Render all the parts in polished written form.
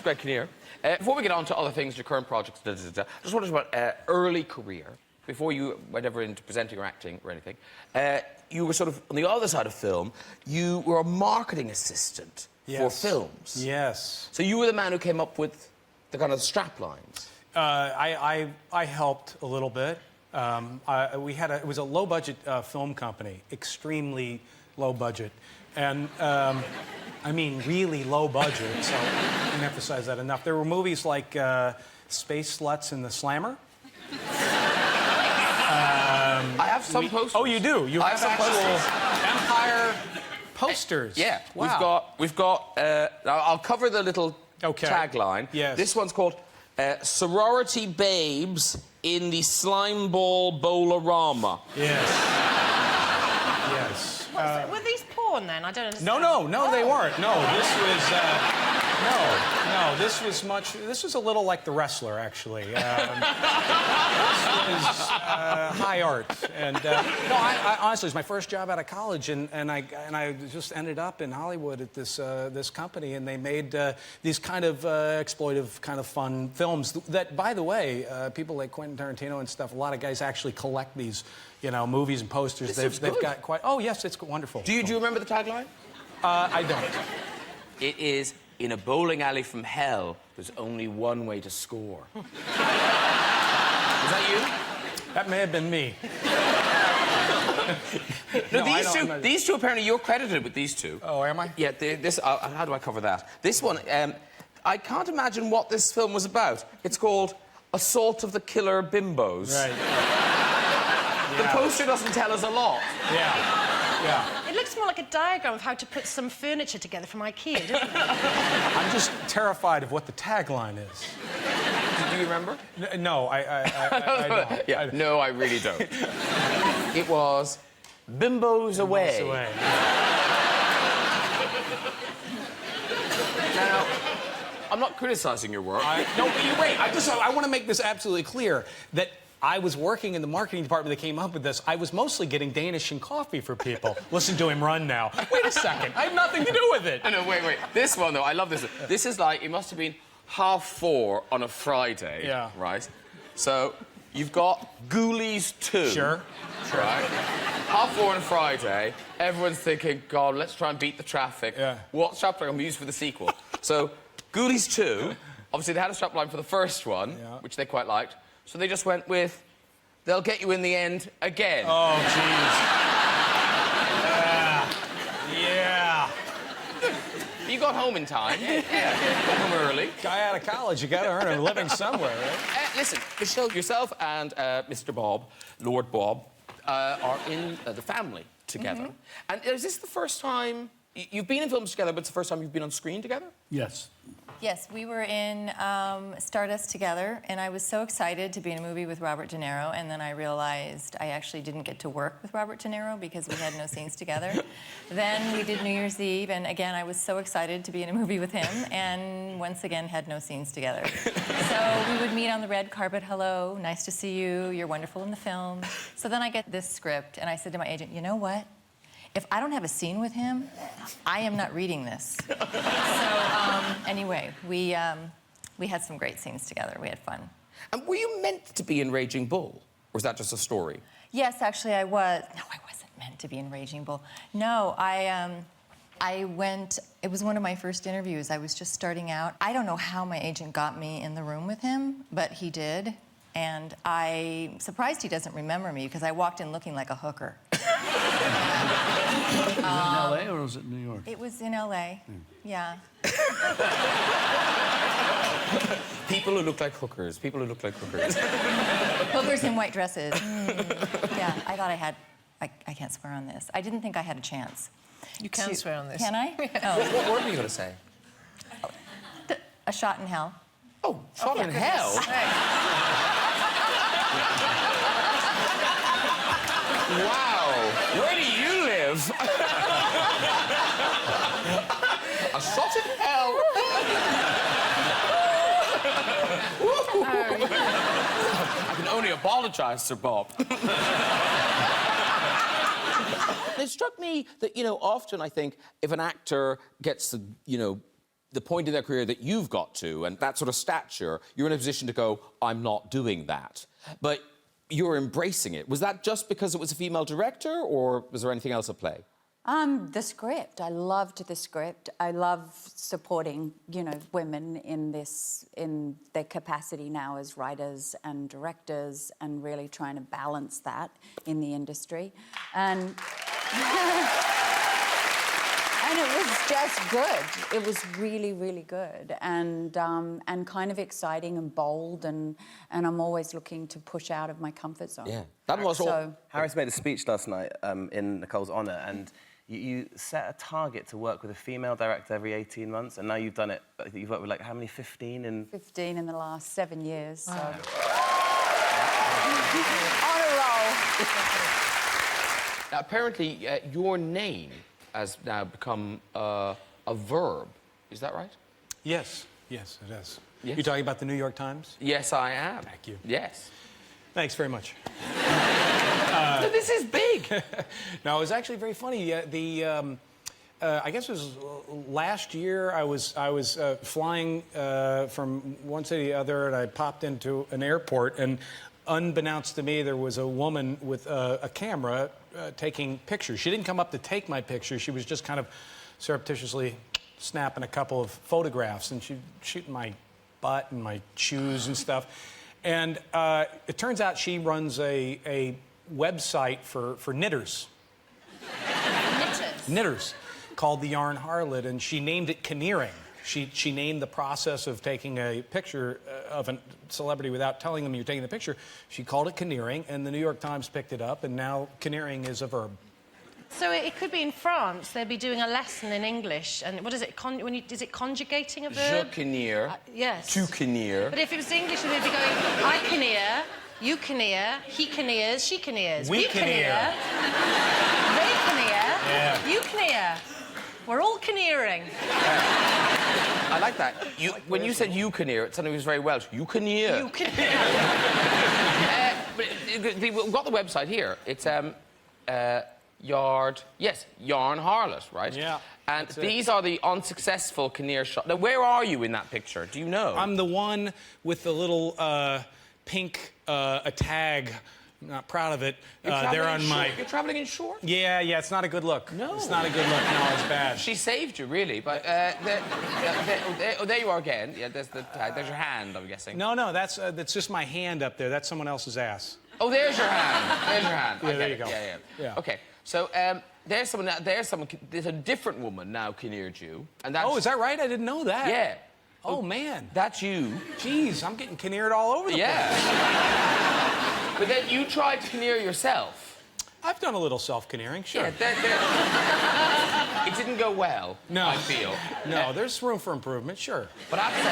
Greg Kinnearing. Before we get on to other things, your current projects, I just wanted to talk about early career. Before you went ever into presenting or acting or anything, you were sort of on the other side of film. You were a marketing assistant for films. Yes. So you were the man who came up with the kind of strap lines. I helped a little bit. It was a low budget film company, extremely low budget, and I mean really low budget. So I didn't emphasize that enough. There were movies like Space Sluts and the Slammer. I have some posters. Oh, you do? You have some actual Empire posters? Yeah. Wow. We've got. I'll cover the little tagline. Yes. This one's called "Sorority Babes in the Slime Ball Bowl-orama." Yes. Yes. Were these porn then? I don't understand. No, they weren't. No, this was. No, this was much. This was a little like The Wrestler, actually. This was high art, and no, I honestly, it was my first job out of college, and I just ended up in Hollywood at this company, and they made these kind of exploitive, kind of fun films. That, by the way, people like Quentin Tarantino and stuff. A lot of guys actually collect these, movies and posters. They've got quite. Oh yes, it's wonderful. Do you remember the tagline? I don't. It is. In a bowling alley from hell, there's only one way to score. Is that you? That may have been me. No, these two apparently you're credited with these two. Oh, am I? Yeah. How do I cover that? This one, I can't imagine what this film was about. It's called Assault of the Killer Bimbos. Right. The poster doesn't tell us a lot. Yeah. It looks more like a diagram of how to put some furniture together from IKEA, doesn't it? I'm just terrified of what the tagline is. Do you remember? No, I don't. Yeah, no, I really don't. It was Bimbos Away. Now, I'm not criticising your work. No, wait. I want to make this absolutely clear that I was working in the marketing department that came up with this. I was mostly getting Danish and coffee for people. Listen to him run now. Wait a second. I have nothing to do with it. No, wait. This one, though, I love this. This is like, it must have been 4:30 on a Friday. Yeah. Right? So, you've got Ghoulies 2. Sure. Right? 4:30 on a Friday. Everyone's thinking, God, let's try and beat the traffic. Yeah. What strapline can we use for the sequel? So, Ghoulies 2, obviously they had a strapline for the first one, which they quite liked. So they just went with, they'll get you in the end again. Oh, jeez. Yeah. You got home in time. Got home early. Guy out of college, you got to earn a living somewhere, right? Listen, Michelle, yourself and Mr. Bob, Lord Bob, are in the family together. And is this the first time... You've been in films together, but it's the first time you've been on screen together? Yes. Yes, we were in Stardust together, and I was so excited to be in a movie with Robert De Niro, and then I realized I actually didn't get to work with Robert De Niro because we had no scenes together. Then we did New Year's Eve, and again, I was so excited to be in a movie with him, and once again, had no scenes together. So we would meet on the red carpet. Hello, nice to see you. You're wonderful in the film. So then I get this script, and I said to my agent, you know what? If I don't have a scene with him, I am not reading this. So, anyway, we had some great scenes together. We had fun. And were you meant to be in Raging Bull? Or was that just a story? Yes, actually, I was. No, I wasn't meant to be in Raging Bull. No, I went... It was one of my first interviews. I was just starting out. I don't know how my agent got me in the room with him, but he did. And I'm surprised he doesn't remember me, because I walked in looking like a hooker. Was it in L.A. or was it New York? It was in L.A., yeah. People who look like hookers. People who look like hookers. Hookers in white dresses. Yeah, I thought I had... I can't swear on this. I didn't think I had a chance. You can swear on this. Can I? Oh. What word were you going to say? A shot in hell. Oh, shot in hell? Wow. Where do you live? A shot in hell. I can only apologize, Sir Bob. It struck me that, often I think if an actor gets the the point in their career that you've got to, and that sort of stature, you're in a position to go, I'm not doing that. But you're embracing it. Was that just because it was a female director, or was there anything else at play? The script. I loved the script. I love supporting, you know, women in their capacity now as writers and directors, and really trying to balance that in the industry. And and it was just good. It was really, really good, and kind of exciting and bold, and I'm always looking to push out of my comfort zone. Yeah, that was all. Harris made a speech last night in Nicole's honour, and you set a target to work with a female director every 18 months, and now you've done it. You've worked with, like, how many? 15 in... 15 in the last 7 years, so... On a roll. Now, apparently, your name has now become a verb. Is that right? Yes, yes, it is. Yes. You talking about the New York Times? Yes, I am. Thank you. Yes. Thanks very much. So this is big. No, it was actually very funny. I guess it was last year. I was flying from one city to the other, and I popped into an airport, and unbeknownst to me, there was a woman with a camera taking pictures. She didn't come up to take my picture. She was just kind of surreptitiously snapping a couple of photographs, and she shooting my butt and my shoes and stuff. And it turns out she runs a website for knitters. Knitters, called The Yarn Harlot, and she named it Kinnearing. She named the process of taking a picture of a celebrity without telling them you're taking the picture. She called it Kinnearing, and the New York Times picked it up, and now Kinnearing is a verb. So it could be in France, they'd be doing a lesson in English, and what is it, is it conjugating a verb? Je kinneer. Yes. Tu kinneer. But if it was English, they'd be going, I kinnear, you kinnear, he kinnears, she kinnears. We kinnear. They kinnear, Yeah. you kinnear. We're all kinnearing. I like that. When you said you kinnear, it suddenly was very Welsh. You kinnear. You kinnear. We've got the website here. It's Yarn Harlot, right? Yeah. And these are the unsuccessful Kinnear shots. Now, where are you in that picture? Do you know? I'm the one with the little pink a tag. I'm not proud of it. They're on my... You're travelling in shorts? Yeah, it's not a good look. No. It's not a good look. No, it's bad. She saved you, really. But there you are again. Yeah, there's the tag. There's your hand, I'm guessing. No, that's just my hand up there. That's someone else's ass. Oh, there's your hand. There's your hand. Yeah, there you go. Yeah. Okay. So there's someone. There's a different woman now Kinneared you, and that's. Oh, is that right? I didn't know that. Yeah. Oh man. That's you. Jeez, I'm getting Kinneared all over the place. Yeah. But then you tried to Kinnear yourself. I've done a little self-Kinnearing, sure. Yeah, it didn't go well. No. I feel. No, there's room for improvement, sure. But I have to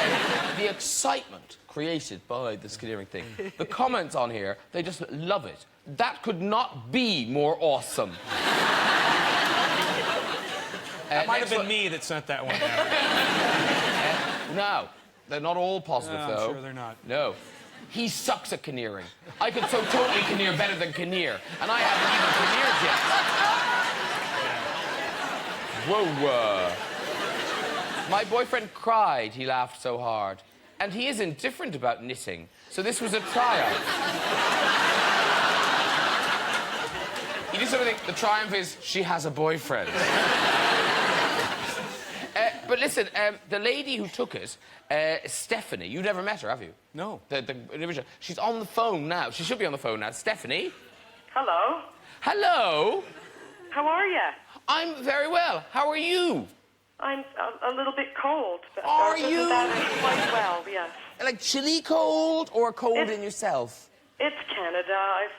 say, the excitement created by this Kinnearing thing, the comments on here, they just love it. That could not be more awesome. That might have been me that sent that one out. No, they're not all positive, No, though. I'm sure they're not. No. He sucks at Kinnearing. I could so totally Kinnear better than Kinnear, and I haven't even Kinneared yet. Whoa. My boyfriend cried, he laughed so hard. And he is indifferent about knitting, so this was a triumph. You just sort of think, the triumph is, she has a boyfriend. But listen, the lady who took it, Stephanie, you never met her, have you? No. The original. She's on the phone now. She should be on the phone now. Stephanie? Hello. Hello. How are you? I'm very well. How are you? I'm a little bit cold. But Are other than you? that, I'm quite well, yes. Like chilly cold or cold It's- in yourself? It's Canada. I've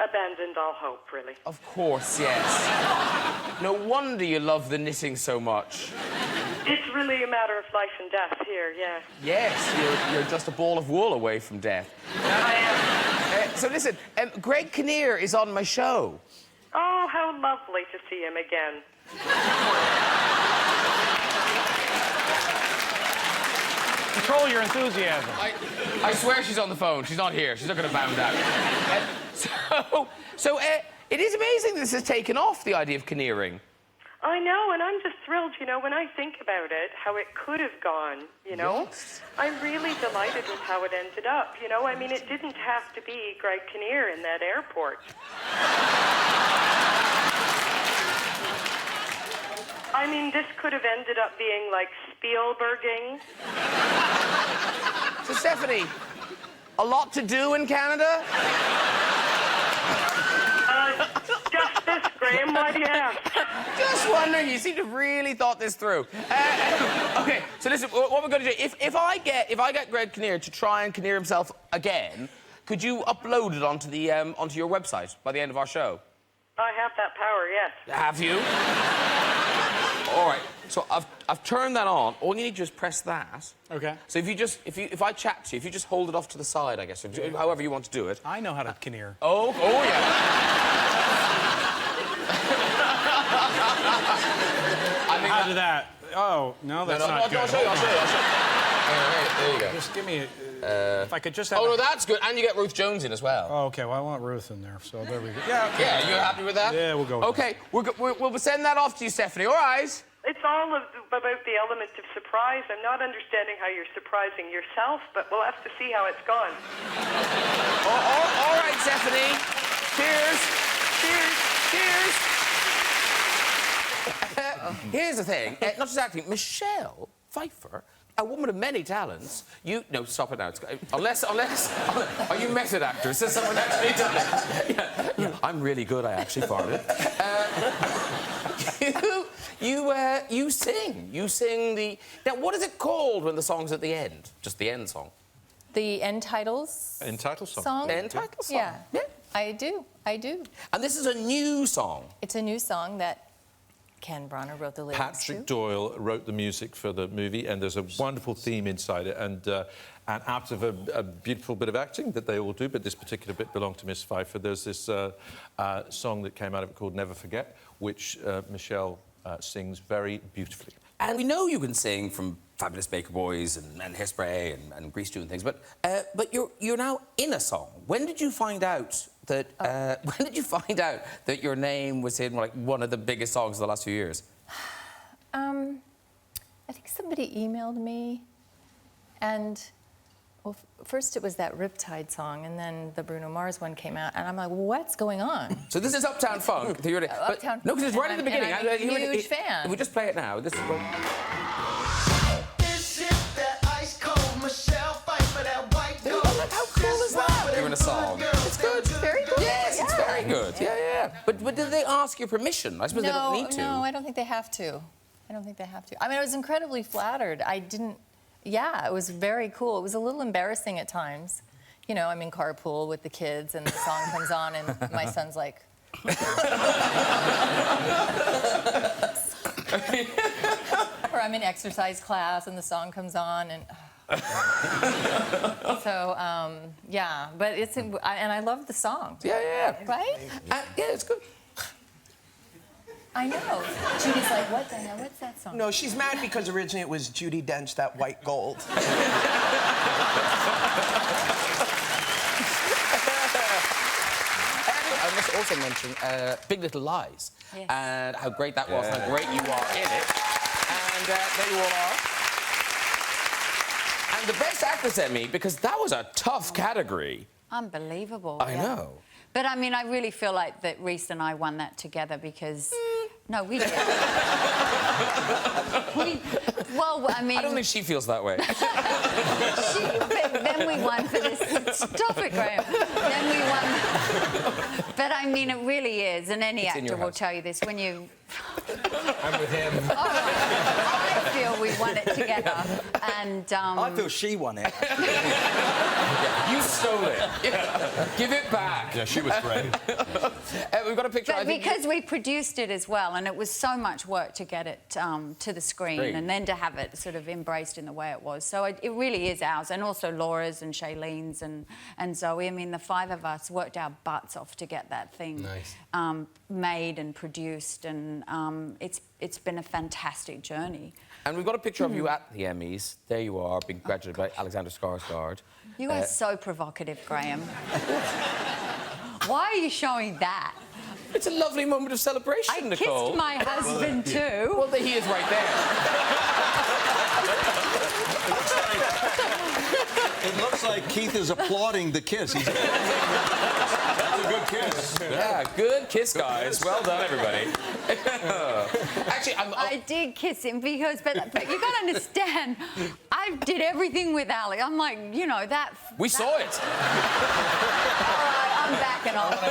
abandoned all hope, really. Of course, yes. No wonder you love the knitting so much. It's really a matter of life and death here, yeah. Yes, you're just a ball of wool away from death. I am. So listen, Greg Kinnear is on my show. Oh, how lovely to see him again. Control your enthusiasm. I swear she's on the phone. She's not here. She's not going to bound out. So it is amazing this has taken off, the idea of Kinnearing. I know, and I'm just thrilled, you know, when I think about it, how it could have gone, you know. Yes. I'm really delighted with how it ended up, you know. I mean, it didn't have to be Greg Kinnear in that airport. I mean, this could have ended up being like Spielberging. So, Stephanie, a lot to do in Canada? Just this, Graham, why do you ask? Just wondering, you seem to have really thought this through. Okay, so listen, what we're going to do, if I get Greg Kinnear to try and Kinnear himself again, could you upload it onto your website by the end of our show? I have that power, yes. Have you? All right. So I've turned that on. All you need to do is press that. Okay. So if I chat to you, if you just hold it off to the side, I guess, or however you want to do it. I know how to Kinnear. Oh yeah. How did that? Oh, no, that's not good. I'll show you. There you go. Just give me... if I could just have... Oh, no, that's good. And you get Ruth Jones in as well. Oh, OK, well, I want Ruth in there, so there we go. Yeah, okay. Yeah, you happy with that? Yeah, we'll go with OK, we'll send that off to you, Stephanie, all right? It's all about the element of surprise. I'm not understanding how you're surprising yourself, but we'll have to see how it's gone. All right, Stephanie. Cheers. Here's the thing. Not just acting. Michelle Pfeiffer, a woman of many talents. No, stop it now. Unless, are you method actors? Has someone actually done it? Yeah. I'm really good. I actually farted. You sing. You sing the... Now, what is it called when the song's at the end? Just the end song? The end titles. End title song. End title song? Yeah. I do. And this is a new song? It's a new song that Ken Bronner wrote the lyrics Patrick to. Doyle wrote the music for the movie, and there's a wonderful theme inside it. And out of a beautiful bit of acting that they all do, but this particular bit belonged to Miss Pfeiffer, there's this song that came out of it called Never Forget, which Michelle sings very beautifully. And we know you can sing from Fabulous Baker Boys and Hairspray and Grease 2 and things, but you're now in a song. When did you find out that your name was in like one of the biggest songs of the last few years? I think somebody emailed me, and well, first it was that Riptide song, and then the Bruno Mars one came out, and I'm like, what's going on? So this is Uptown Funk. Uptown No, because it's right at the beginning. I'm a huge fan. If we just play it now, this is what... How cool is that? You're in a song. It's good. It's very good. Yes, it's very good. Yeah. But did they ask your permission? I suppose they don't need to. No, I don't think they have to. I mean, I was incredibly flattered. Yeah, it was very cool. It was a little embarrassing at times. You know, I'm in carpool with the kids, and the song comes on, and my son's like... Or I'm in exercise class, and the song comes on, and... So, yeah, but and I love the song. Yeah. Right? Yeah, it's good. I know. Judy's like, what the hell? What's that song? No, she's mad because originally it was Judi Dench, That White Gold. I must also mention Big Little Lies, yes. And how great that was, and how great you are in it. And there you all are. And the Best Actress Emmy, because that was a tough category. Unbelievable. I know. But, I mean, I really feel like that Reese and I won that together because... No, we didn't. Well, I mean... I don't think she feels that way. Then we won for this... Stop it, Graham. Then we won... But, I mean, it really is, and any actor will tell you this, when you... I'm with him. All right. I feel we won it together, and... I feel she won it. You stole it. Yeah. Give it back. Yeah, she was great. We've got a picture. But because we produced it as well, and it was so much work to get it to the screen and then to have it sort of embraced in the way it was. So it really is ours, and also Laura's and Shailene's and Zoe. I mean, the five of us worked our butts off to get that thing made and produced, and it's been a fantastic journey. And we've got a picture of you at the Emmys. There you are, being graduated by Alexander Skarsgård. You are so provocative, Graham. Why are you showing that? It's a lovely moment of celebration, I Nicole. kissed my husband too. Well, he is right there. It looks like Keith is applauding the kiss. That's a good kiss. Yeah, good kiss, guys. Well done, everybody. Actually, I did kiss him because, but you got to understand, I did everything with Alex. I'm like, you know, that. We saw it. All right, I'm backing off.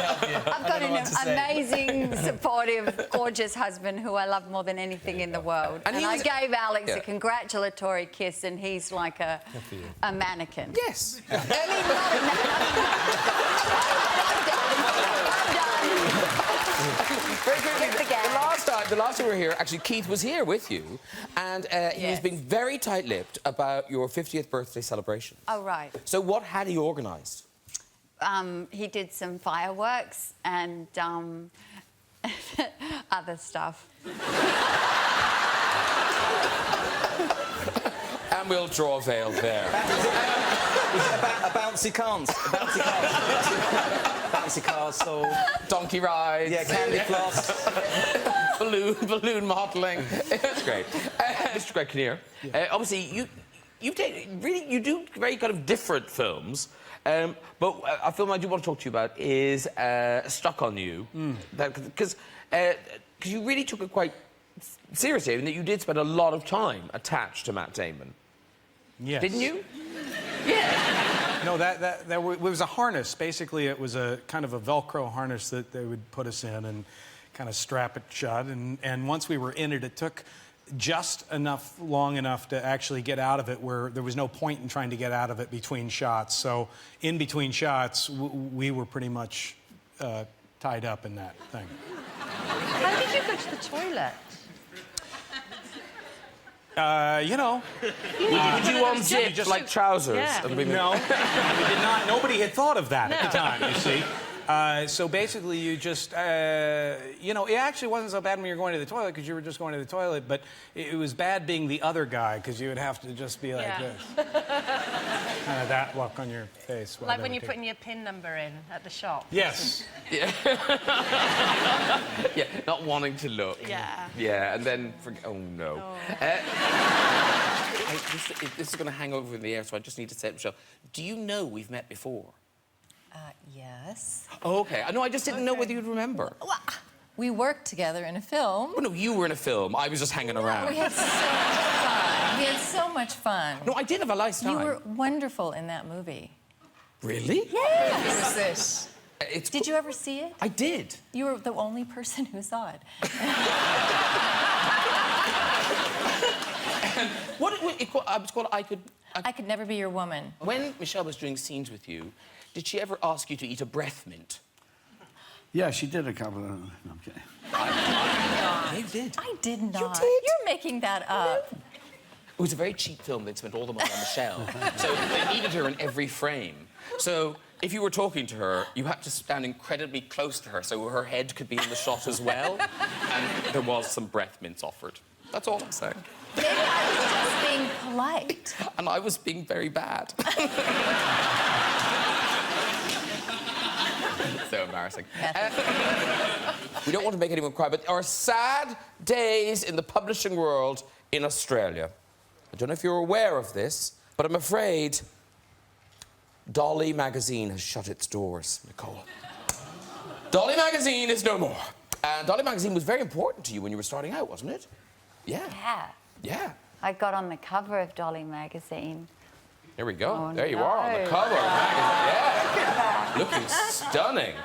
I've got an amazing, supportive, gorgeous husband who I love more than anything in the world. And I gave Alex a congratulatory kiss, and he's like a mannequin. Yes. I mean, not a Very quickly, the last time we were here, actually, Keith was here with you, and he was being very tight-lipped about your 50th birthday celebration. Oh, right. So what had he organised? He did some fireworks and other stuff. And we'll draw a veil there. A bouncy cars. Bouncy cars, so... Donkey rides. Yeah, candy floss. balloon modelling. That's great. Mr. Greg Kinnear, obviously, you do very kind of different films. But a film I do want to talk to you about is Stuck on You. Because you really took it quite seriously, and that you did spend a lot of time attached to Matt Damon. Yes. Didn't you? Yeah. No, it was a harness. Basically, it was a kind of a Velcro harness that they would put us in and kind of strap it shut. And once we were in it, it took just long enough to actually get out of it where there was no point in trying to get out of it between shots. So in between shots, we were pretty much tied up in that thing. How did you go to the toilet? You know. Did you unzip like trousers? Yeah. No, we did not. Nobody had thought of that at the time, you see. So basically, you just, you know, it actually wasn't so bad when you were going to the toilet because you were just going to the toilet, but it was bad being the other guy because you would have to just be like this. Kind of that look on your face. Like when you're putting your PIN number in at the shop. Yes. Yeah. Yeah, not wanting to look. Yeah. Yeah, and then... Oh, no. This is going to hang over in the air, so I just need to say it, Michelle. Do you know we've met before? Yes. Oh, OK. I just didn't know whether you'd remember. Well, we worked together in a film. Well, no, you were in a film. I was just hanging around. We had so much fun. We had so much fun. No, I did have a nice time. You were wonderful in that movie. Really? Yes. Did you ever see it? I did. You were the only person who saw it. It's called I Could Never Be Your Woman. When Michelle was doing scenes with you, did she ever ask you to eat a breath mint? Yeah, she did a couple of... No, I'm kidding. You did. I did not. You did? You're making that up. It was a very cheap film. They'd spent all the money on Michelle. So they needed her in every frame. So if you were talking to her, you had to stand incredibly close to her so her head could be in the shot as well. And there was some breath mints offered. That's all I'm saying. Maybe I was just being polite. And I was being very bad. So embarrassing. We don't want to make anyone cry, but there are sad days in the publishing world in Australia. I don't know if you're aware of this, but I'm afraid Dolly magazine has shut its doors, Nicole. Dolly magazine is no more. And Dolly magazine was very important to you when you were starting out, wasn't it? Yeah. Yeah. Yeah. I got on the cover of Dolly magazine. There we go. Oh, there you are on the cover of the magazine. Yeah. Looking stunning.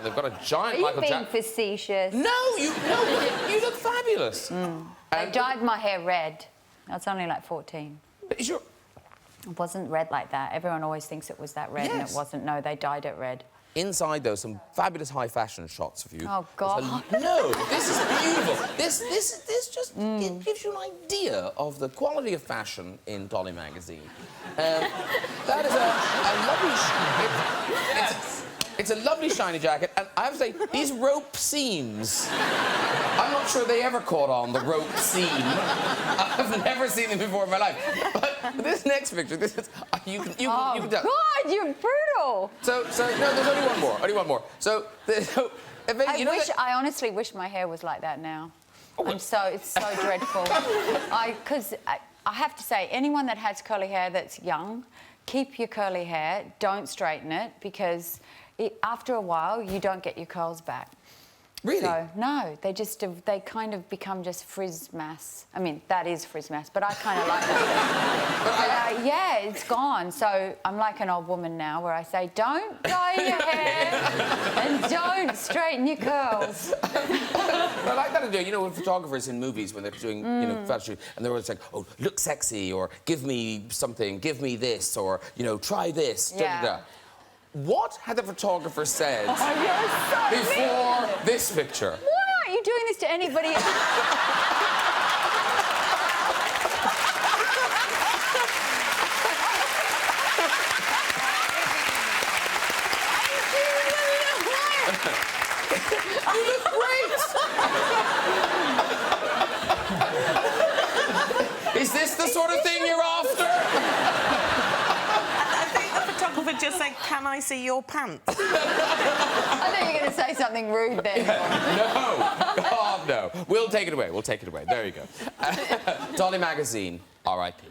They've got a giant Michael Jackson. Are you being facetious? No, you look fabulous. I dyed my hair red. I was only like 14. Is your... It wasn't red like that. Everyone always thinks it was that red, and it wasn't. No, they dyed it red. Inside, though, some fabulous high fashion shots of you. Oh, God. No, this is beautiful. This just gives you an idea of the quality of fashion in Dolly magazine. That is a lovely... It's a lovely shiny jacket, and I have to say, these rope seams, I'm not sure they ever caught on, the rope seam. I've never seen them before in my life. But this next picture, this is... You can tell. God, you're brutal. So no, there's only one more. So I honestly wish my hair was like that now. It's so dreadful. Because I have to say, anyone that has curly hair that's young, keep your curly hair, don't straighten it, because after a while, you don't get your curls back. Really? So, no, they kind of become just frizz mass. I mean, that is frizz mass, but I kind of like that. But, yeah, it's gone. So I'm like an old woman now where I say, don't dye your hair and don't straighten your curls. I like that idea. You know, when photographers in movies, when they're doing, you know, photo shoot, and they're always like, oh, look sexy, or give me something, give me this, or, you know, try this, da-da-da. What had the photographer said before this picture? Why aren't you doing this to anybody else? You look great! Is this the sort of thing you're after? I think the photographer just said, can I see your pants? I thought you were going to say something rude then. No. God, no. We'll take it away. We'll take it away. There you go. Dolly Magazine, R.I.P.